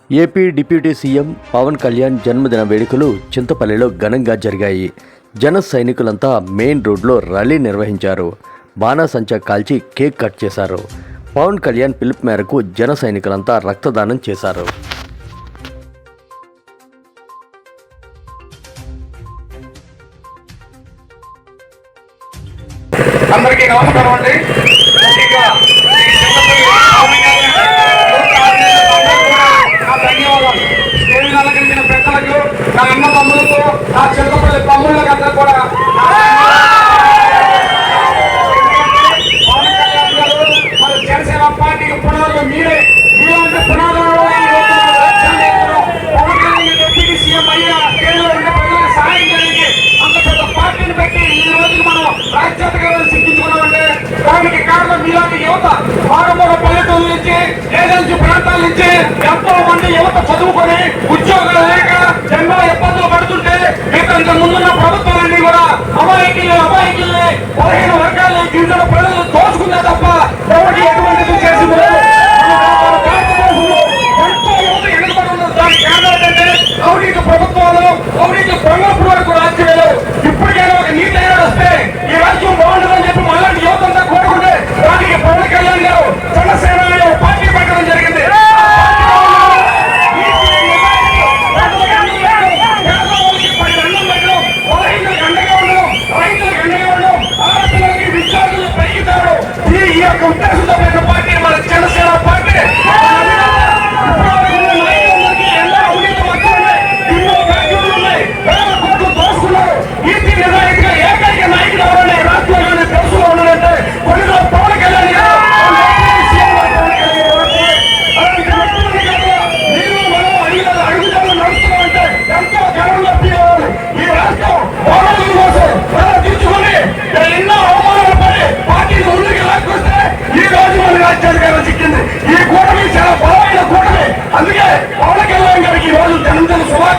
AP deputy CM Pawan Kalyan జన్మదిన వేడుకలు చింతపల్లిలో ఘనంగా జరిగాయి. జన సైనికులంతా మెయిన్ రోడ్లో ర్యాలీ నిర్వహించారు. బాణాసంచా కాల్చి కేక్ కట్ చేశారు. పవన్ కళ్యాణ్ పిలుపు మేరకు జన సైనికులంతా రక్తదానం చేశారు. అందరికీ నమస్కారం అండి. ధన్యవాదాలు. స్టేజ్ అలంకరించిన పెద్దలకు, నా అన్న తమ్ములకు, నా చిన్నపల్లి తమ్ముళ్ళకి అందరూ కూడా పవన్ కళ్యాణ్ గారు మరి జనసేన పార్టీకి పునాదులు మీరే. మీలాంటి పునాదులు పవన్ కళ్యాణ్ డిప్యూటీ సీఎం అయ్యా కేంద్రంలో ఉన్న ప్రజలకు సహాయం జరిగింది. అంత పెద్ద పార్టీని పెట్టి ఈ రోజు మనం రాజ్యాంగ సిద్ధించుకున్నామంటే దానికి కారణం మీలాంటి యువత. మారుమూల పల్లెటూరు నుంచి ఏజెన్సీ ప్రాంతాల నుంచి ఎంతో మంది యువత చదువుకొని ఉద్యోగాలు లేక ఎన్నో ఇబ్బందులు పడుతుంటే ఇంత ముందున్న ప్రభుత్వాలన్నీ కూడా అమాయకుల్ని 15 వర్గాలని గిరిజన ప్రజలు దోచుకుందే తప్ప ఎవరికి ఎటువంటిది చేసింది లేదు. ఎంతో యువత ఎన్నికబడి ఉన్నది. దానికి కారణం ఏంటంటే అవినీతి ప్రభుత్వాలు, అవినీతి పొంగప్పుడు వరకు రాజ్యం లేదు. ఇప్పటికైనా ఒక నీతి వస్తే ఈ రాజ్యం బాగుంటుందని చెప్పి మళ్ళీ యువత అంతా కోరుకుంటే దానికి పవన్ కళ్యాణ్ గారు జనసేన పార్టీ పెట్టడం జరిగింది. ఈ యొక్క ఉద్దేశంతో పెట్టిన పార్టీ మన జనసేన పార్టీ. ఎన్నో అవినీతి వర్గాలు ఉన్నాయి, ఎన్నో ఫ్యాక్టరీలు ఉన్నాయి, వేల కోట్లు దోసుకున్నారు. నీతి నిజాయితీగా ఏకైక నాయకుడు ఎవరన్నా రాష్ట్రంలోనే తెలుసులో ఉన్నారంటే కొన్ని పవన్ కళ్యాణ్ గారు. మీరు మనం అడుగుదల నడుస్తున్నామంటే ఎంతో గర్వంగా ఫీల్ అవ్వాలి. ఈ రాష్ట్రం పౌరుల కోసం తీర్చుకొని ఎన్నో అవమానాలు పడి పార్టీని ముందుకు లాక్కొస్తే ఈ రోజు మన రాజ్యాంగం చిక్కింది. ఈ కూటమి చాలా బలమైన కూటమి. అందుకే పవన్ కళ్యాణ్ గారికి ఈ రోజు జన్మదిన శుభాకాంక్షలు.